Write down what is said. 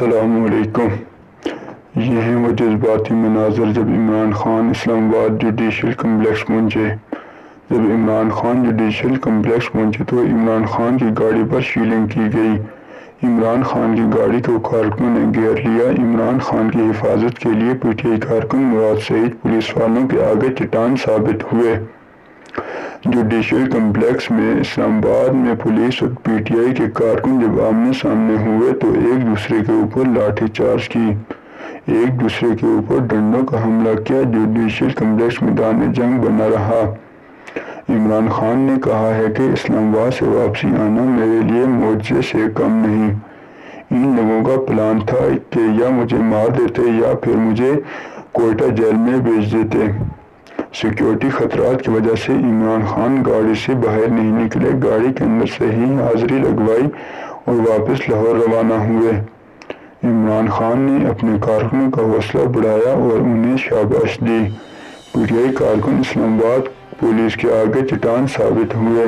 السلام علیکم۔ یہ ہیں وہ جذباتی مناظر جب عمران خان اسلام آباد جوڈیشل کمپلیکس پہنچے۔ جب عمران خان جوڈیشل کمپلیکس پہنچے تو عمران خان کی گاڑی پر شیلنگ کی گئی۔ عمران خان کی گاڑی کو کارکنوں نے گھیر لیا۔ عمران خان کی حفاظت کے لیے پی ٹی آئی کارکن مراد سعید پولیس والوں کے آگے چٹان ثابت ہوئے۔ جوڈیشل کمپلیکس میں اسلام آباد میں پولیس اور پی ٹی آئی کے کارکن جب آمنے سامنے ہوئے تو ایک دوسرے کے اوپر لاٹھی چارج کی، ایک دوسرے کے اوپر ڈنڈوں کا حملہ کیا۔ جوڈیشل کمپلیکس میدان جنگ بنا رہا۔ عمران خان نے کہا ہے کہ اسلام آباد سے واپسی آنا میرے لیے معجزے سے کم نہیں۔ ان لوگوں کا پلان تھا کہ یا مجھے مار دیتے یا پھر مجھے کوئٹہ جیل میں بھیج دیتے۔ سیکیورٹی خطرات کی وجہ سے عمران خان گاڑی سے باہر نہیں نکلے، گاڑی کے اندر سے ہی حاضری لگوائی اور واپس لاہور روانہ ہوئے۔ عمران خان نے اپنے کارکنوں کا حوصلہ بڑھایا اور انہیں شاباش دی۔ پی ٹی آئی کارکن اسلام آباد پولیس کے آگے چٹان ثابت ہوئے۔